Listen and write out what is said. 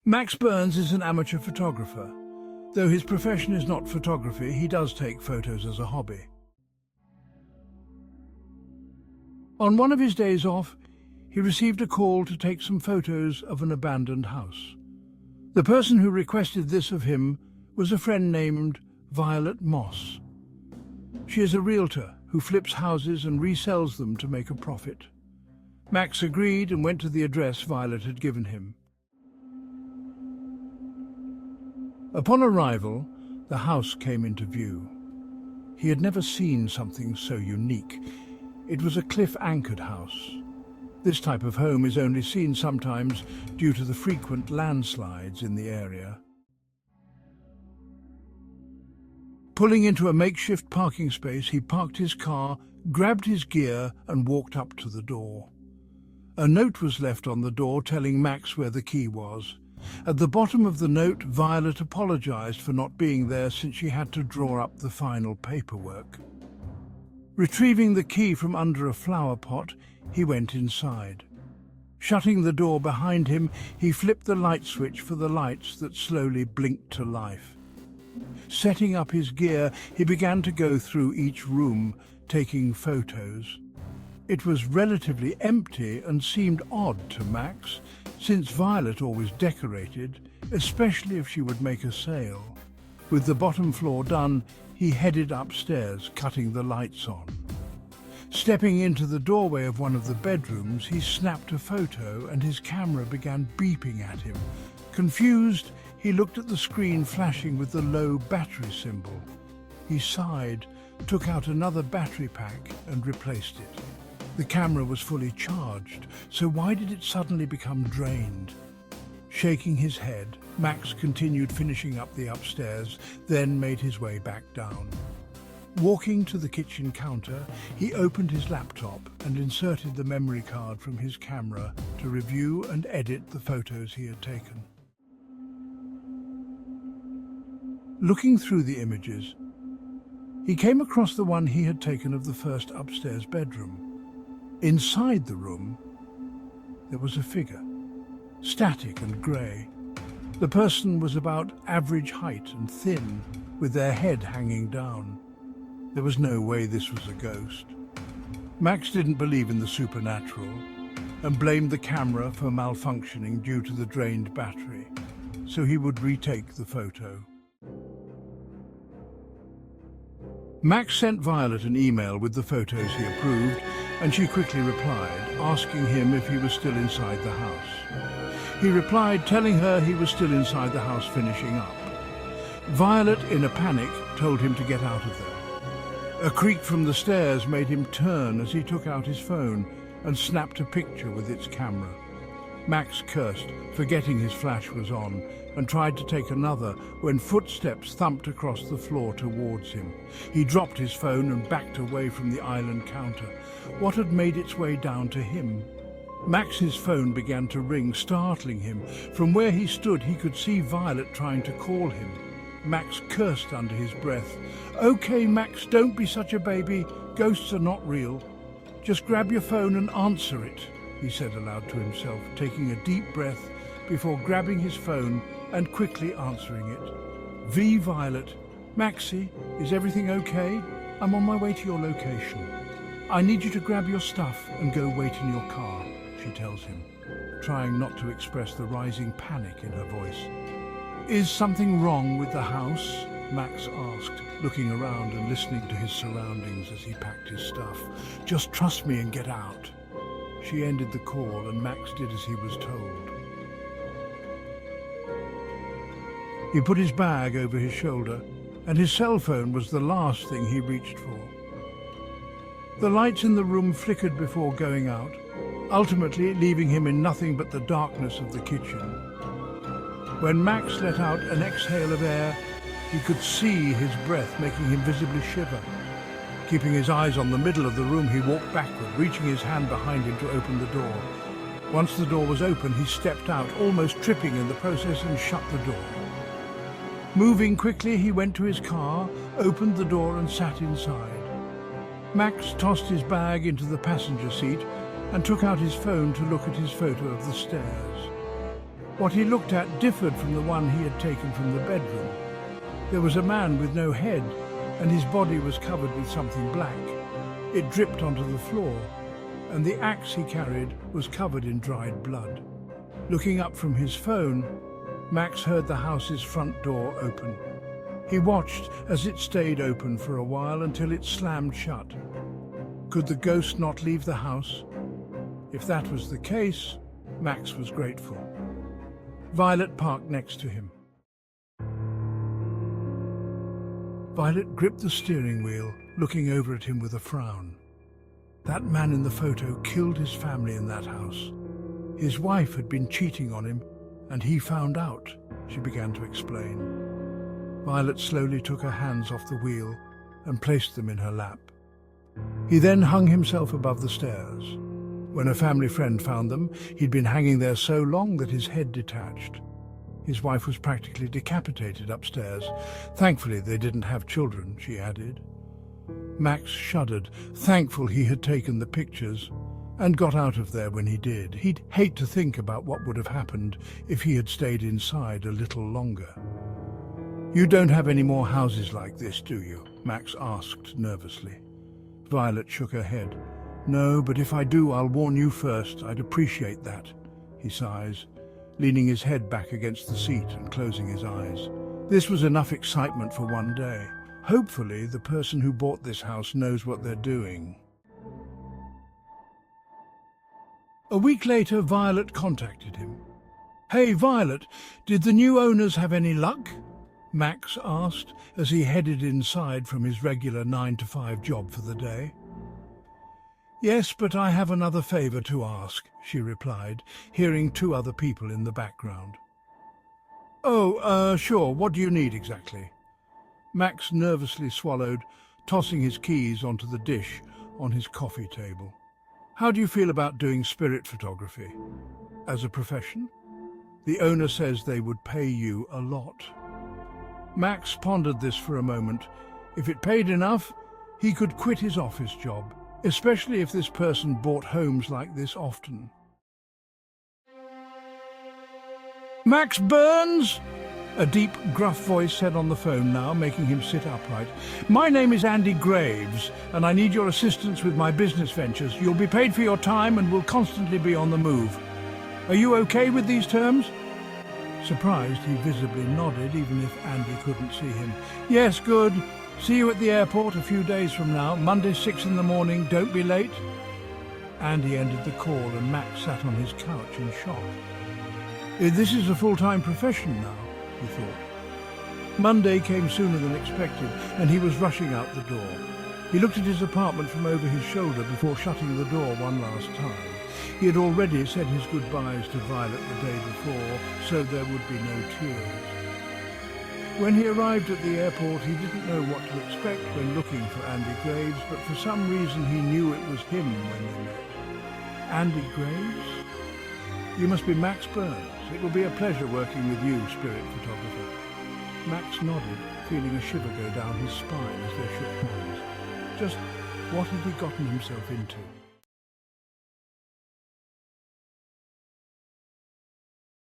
Max Burns is an amateur photographer. Though his profession is not photography, he does take photos as a hobby. On one of his days off, he received a call to take some photos of an abandoned house. The person who requested this of him was a friend named Violet Moss. She is a realtor who flips houses and resells them to make a profit. Max agreed and went to the address Violet had given him. Upon arrival, the house came into view. He had never seen something so unique. It was a cliff-anchored house. This type of home is only seen sometimes due to the frequent landslides in the area. Pulling into a makeshift parking space, he parked his car, grabbed his gear and walked up to the door. A note was left on the door telling Max where the key was. At the bottom of the note, Violet apologized for not being there since she had to draw up the final paperwork. Retrieving the key from under a flower pot, he went inside. Shutting the door behind him, he flipped the light switch for the lights that slowly blinked to life. Setting up his gear, he began to go through each room, taking photos. It was relatively empty and seemed odd to Max, since Violet always decorated, especially if she would make a sale. With the bottom floor done, he headed upstairs, cutting the lights on. Stepping into the doorway of one of the bedrooms, he snapped a photo and his camera began beeping at him. Confused, he looked at the screen flashing with the low battery symbol. He sighed, took out another battery pack and replaced it. The camera was fully charged, so why did it suddenly become drained? Shaking his head, Max continued finishing up the upstairs, then made his way back down. Walking to the kitchen counter, he opened his laptop and inserted the memory card from his camera to review and edit the photos he had taken. Looking through the images, he came across the one he had taken of the first upstairs bedroom. Inside the room, there was a figure, static and grey. The person was about average height and thin, with their head hanging down. There was no way this was a ghost. Max didn't believe in the supernatural and blamed the camera for malfunctioning due to the drained battery, so he would retake the photo. Max sent Violet an email with the photos he approved, and she quickly replied, asking him if he was still inside the house. He replied, telling her he was still inside the house finishing up. Violet, in a panic, told him to get out of there. A creak from the stairs made him turn as he took out his phone and snapped a picture with its camera. Max cursed, forgetting his flash was on, and tried to take another when footsteps thumped across the floor towards him. He dropped his phone and backed away from the island counter. What had made its way down to him? Max's phone began to ring, startling him. From where he stood, he could see Violet trying to call him. Max cursed under his breath. "Okay, Max, don't be such a baby. Ghosts are not real. Just grab your phone and answer it," he said aloud to himself, taking a deep breath before grabbing his phone and quickly answering it. "V. Violet. Maxie, is everything okay? I'm on my way to your location. I need you to grab your stuff and go wait in your car," she tells him, trying not to express the rising panic in her voice. "Is something wrong with the house?" Max asked, looking around and listening to his surroundings as he packed his stuff. "Just trust me and get out." She ended the call and Max did as he was told. He put his bag over his shoulder, and his cell phone was the last thing he reached for. The lights in the room flickered before going out, ultimately leaving him in nothing but the darkness of the kitchen. When Max let out an exhale of air, he could see his breath making him visibly shiver. Keeping his eyes on the middle of the room, he walked backward, reaching his hand behind him to open the door. Once the door was open, he stepped out, almost tripping in the process, and shut the door. Moving quickly, he went to his car, opened the door and sat inside. Max tossed his bag into the passenger seat and took out his phone to look at his photo of the stairs. What he looked at differed from the one he had taken from the bedroom. There was a man with no head, and his body was covered with something black. It dripped onto the floor, and the axe he carried was covered in dried blood. Looking up from his phone, Max heard the house's front door open. He watched as it stayed open for a while until it slammed shut. Could the ghost not leave the house? If that was the case, Max was grateful. Violet parked next to him. Violet gripped the steering wheel, looking over at him with a frown. That man in the photo killed his family in that house. His wife had been cheating on him, and he found out, she began to explain. Violet slowly took her hands off the wheel and placed them in her lap. He then hung himself above the stairs. When a family friend found them, he'd been hanging there so long that his head detached. His wife was practically decapitated upstairs. Thankfully, they didn't have children, she added. Max shuddered, thankful he had taken the pictures, and got out of there when he did. He'd hate to think about what would have happened if he had stayed inside a little longer. "You don't have any more houses like this, do you?" Max asked nervously. Violet shook her head. "No, but if I do, I'll warn you first. I'd appreciate that," he sighs, leaning his head back against the seat and closing his eyes. This was enough excitement for one day. Hopefully, the person who bought this house knows what they're doing. A week later, Violet contacted him. "Hey, Violet, did the new owners have any luck?" Max asked as he headed inside from his regular 9-to-5 job for the day. "Yes, but I have another favor to ask," she replied, hearing two other people in the background. "Oh, sure, what do you need exactly?" Max nervously swallowed, tossing his keys onto the dish on his coffee table. "How do you feel about doing spirit photography? As a profession? The owner says they would pay you a lot." Max pondered this for a moment. If it paid enough, he could quit his office job, especially if this person bought homes like this often. "Max Burns?" a deep, gruff voice said on the phone now, making him sit upright. "My name is Andy Graves, and I need your assistance with my business ventures. You'll be paid for your time and will constantly be on the move. Are you okay with these terms?" Surprised, he visibly nodded, even if Andy couldn't see him. "Yes, good. See you at the airport a few days from now. Monday, 6 in the morning. Don't be late." Andy ended the call, and Max sat on his couch in shock. This is a full-time profession now, he thought. Monday came sooner than expected, and he was rushing out the door. He looked at his apartment from over his shoulder before shutting the door one last time. He had already said his goodbyes to Violet the day before, so there would be no tears. When he arrived at the airport, he didn't know what to expect when looking for Andy Graves, but for some reason he knew it was him when they met. "Andy Graves? You must be Max Burns. It will be a pleasure working with you, spirit photographer." Max nodded, feeling a shiver go down his spine as they shook hands. Just what had he gotten himself into?